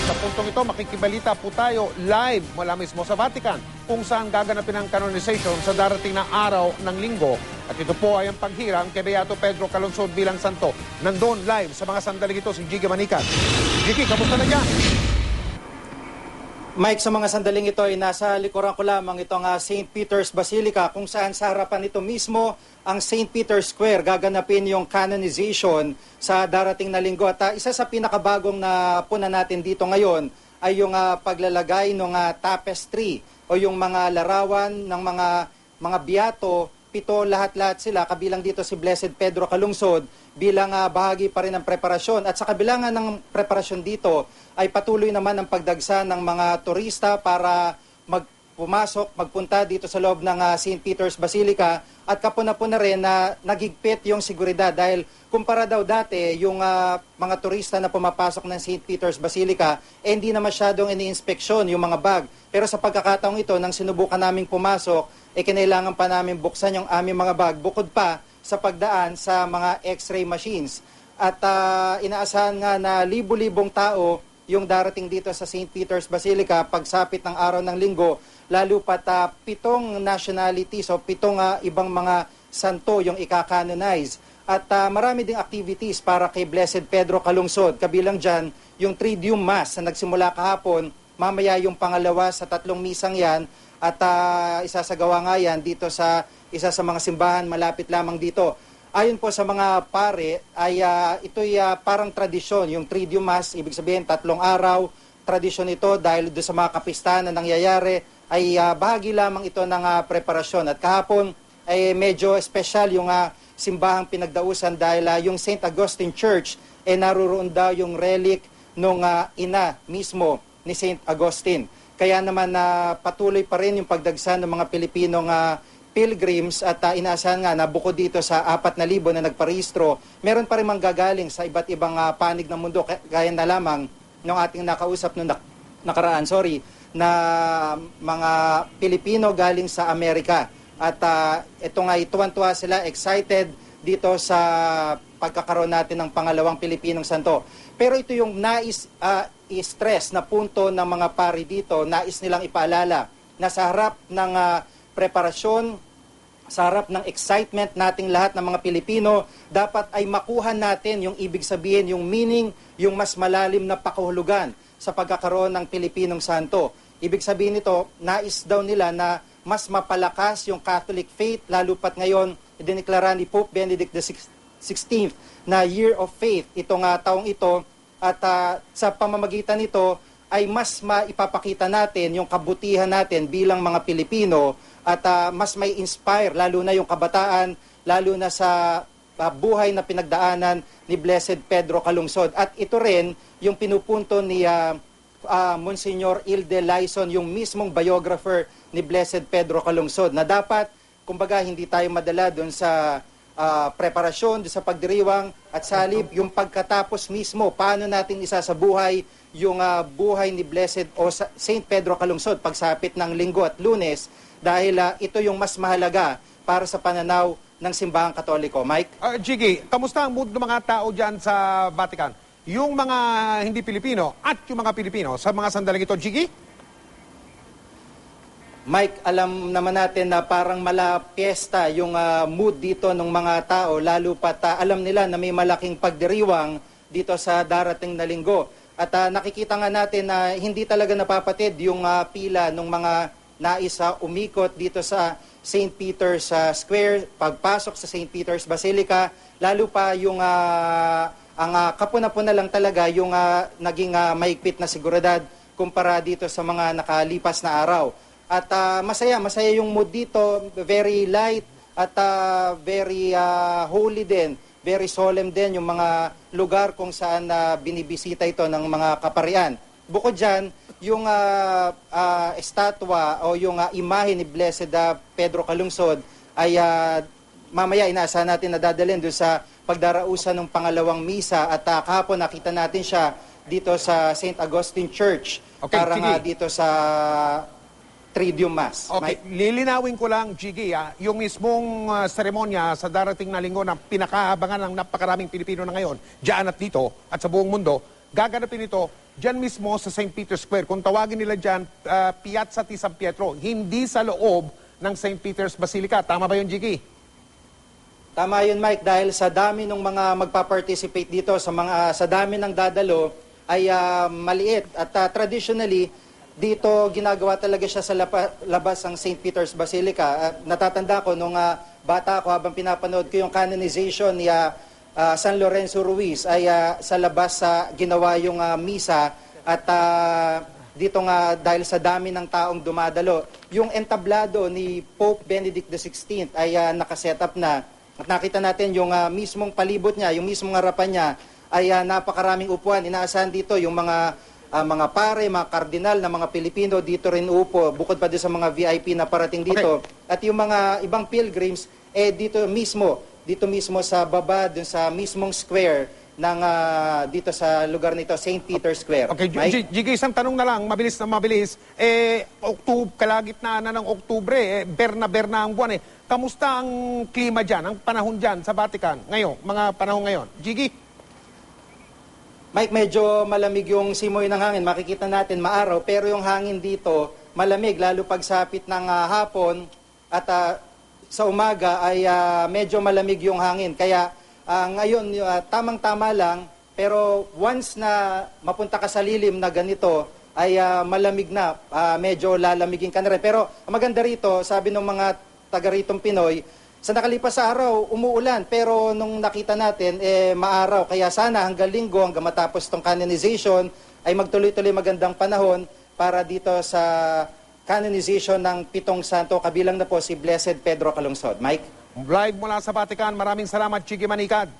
Sa puntong ito, makikibalita po tayo live mula mismo sa Vatican kung saan gaganapin ang canonization sa darating na araw ng linggo. At ito po ay ang paghirang kay Beato Pedro Calungsod bilang santo. Nandun live sa mga sandaling ito si Jiggy Manikan. Jiggy, kamusta na dyan? Mike, sa mga sandaling ito ay nasa likuran ko lamang itong St. Peter's Basilica kung saan sa harapan nito mismo ang St. Peter's Square gaganapin yung canonization sa darating na linggo. At isa sa pinakabagong na puna natin dito ngayon ay yung paglalagay ng tapestry o yung mga larawan ng mga biyato, 7 lahat-lahat sila, kabilang dito si Blessed Pedro Calungsod bilang bahagi pa rin ng preparasyon. At sa kabilangan ng preparasyon dito ay patuloy naman ang pagdagsa ng mga turista para magpunta dito sa loob ng St. Peter's Basilica at kapuna-puna rin na nagigpit yung seguridad dahil kumpara daw dati yung mga turista na pumapasok ng St. Peter's Basilica hindi na masyadong ini-inspeksyon yung mga bag. Pero sa pagkakataong ito, nang sinubukan naming pumasok, kinailangan pa namin buksan yung aming mga bag bukod pa sa pagdaan sa mga x-ray machines. At inaasahan nga na libu-libong tao yung darating dito sa St. Peter's Basilica pagsapit ng araw ng linggo, lalo pat 7 nationalities o 7 ibang mga santo yung ika-canonize. At marami ding activities para kay Blessed Pedro Calungsod. Kabilang dyan yung Triduum Mass na nagsimula kahapon, mamaya yung pangalawa sa 3 misang yan at isasagawa nga yan dito sa isa sa mga simbahan malapit lamang dito. Ayon po sa mga pare, ay ito'y parang tradisyon. Yung Triduum Mass, ibig sabihin 3 araw, tradisyon ito dahil doon sa mga kapistahan na nangyayari, ay bahagi lamang ito ng preparasyon. At kahapon ay medyo special yung simbahang pinagdausan dahil yung St. Augustine Church, naruroon daw yung relic nung ina mismo ni St. Augustine. Kaya naman patuloy pa rin yung pagdagsa ng mga Pilipinong pilgrims at inaasahan nga na bukod dito sa 4,000 na nagparehistro, meron pa rin manggagaling sa iba't ibang panig ng mundo. Gaya na lamang ng ating nakausap noong nakaraan, na mga Pilipino galing sa Amerika. At ito nga, tuwan-tuwa sila, excited dito sa pagkakaroon natin ng pangalawang Pilipinong santo. Pero ito yung nais-stress na punto ng mga pari dito, nais nilang ipaalala na sa harap ng preparasyon, sa harap ng excitement nating lahat ng mga Pilipino, dapat ay makuha natin yung ibig sabihin, yung meaning, yung mas malalim na pakahulugan sa pagkakaroon ng Pilipinong santo. Ibig sabihin nito, nais daw nila na mas mapalakas yung Catholic faith, lalo pat ngayon, idineklara ni Pope Benedict XVI na Year of Faith, itong taong ito, at sa pamamagitan nito ay mas maipapakita natin yung kabutihan natin bilang mga Pilipino at mas may inspire, lalo na yung kabataan, lalo na sa buhay na pinagdaanan ni Blessed Pedro Calungsod. At ito rin yung pinupunto ni Monsignor Ilde Laison, yung mismong biographer ni Blessed Pedro Calungsod, na dapat, kumbaga, hindi tayo madala doon sa preparasyon, doon sa pagdiriwang, at salib, yung pagkatapos mismo, paano natin isasabuhay yung buhay ni Blessed o St. Pedro Calungsod pagsapit ng Linggo at Lunes, dahil ito yung mas mahalaga para sa pananaw ng simbahang Katoliko. Mike? Jiggy, kamusta ang mood ng mga tao dyan sa Vatican? Yung mga hindi Pilipino at yung mga Pilipino sa mga sandaling ito, Jiggy? Mike, alam naman natin na parang piyesta yung mood dito ng mga tao, lalo pat alam nila na may malaking pagdiriwang dito sa darating na linggo. At nakikita nga natin na hindi talaga napapatid yung pila ng mga nais umikot dito sa St. Peter's Square, pagpasok sa St. Peter's Basilica, lalo pa yung ang kapuna-puna lang talaga yung naging mahigpit na seguridad kumpara dito sa mga nakalipas na araw. At masaya yung mood dito, very light at very holy din, very solemn din yung mga lugar kung saan binibisita ito ng mga kaparian. Bukod dyan, yung estatwa o yung imahe ni Blessed Pedro Calungsod ay mamaya inaasahan natin na dadalhin doon sa pagdarausan ng pangalawang misa at kahapon nakita natin siya dito sa St. Augustine Church, okay, para dito sa Triduum Mass. Okay, lilinawin ko lang, Jiggy, yung mismong seremonya sa darating na linggo na pinakaabangan ng napakaraming Pilipino na ngayon, diyan at dito at sa buong mundo, gaganapin ito dyan mismo sa St. Peter's Square. Kung tawagin nila dyan, Piazza di San Pietro, hindi sa loob ng St. Peter's Basilica. Tama ba yun, Jiggy? Tama yun, Mike, dahil sa dami ng mga magpa-participate dito, sa dami ng dadalo, ay maliit. At traditionally, dito ginagawa talaga siya sa labas ng St. Peter's Basilica. Natatanda ko nung bata ako habang pinapanood ko yung canonization ni San Lorenzo Ruiz ay sa labas ginawa yung misa at dito nga dahil sa dami ng taong dumadalo. Yung entablado ni Pope Benedict XVI ay nakaset up na at nakita natin yung mismong palibot niya, yung mismong harapan niya ay napakaraming upuan. Inaasahan dito yung mga pare, mga kardinal na mga Pilipino dito rin upo, bukod pa din sa mga VIP na parating dito. Okay. At yung mga ibang pilgrims, dito mismo sa baba, dun sa mismong square ng dito sa lugar nito, St. Peter's Square. Okay, Jiggy, isang tanong na lang, mabilis na mabilis. Kalagitnaan na ng Oktubre, berna ang buwan. Kamusta ang klima dyan, ang panahon dyan sa Vatican ngayon, mga panahon ngayon? Jiggy? Mike, medyo malamig yung simoy ng hangin. Makikita natin maaraw, pero yung hangin dito malamig, lalo pagsapit ng hapon at sa umaga ay medyo malamig yung hangin. Kaya ngayon, tamang-tama lang, pero once na mapunta ka sa lilim na ganito, ay malamig na, medyo lalamigin ka na rin. Pero ang maganda rito, sabi ng mga taga-ritong Pinoy, sa nakalipas sa araw, umuulan, pero nung nakita natin, maaraw. Kaya sana hanggang linggo, hanggang matapos itong canonization, ay magtuloy-tuloy magandang panahon para dito sa canonization ng 7 santo, kabilang na po si Blessed Pedro Calungsod. Mike? Live mula sa Vatican, maraming salamat, Chigi Manikad.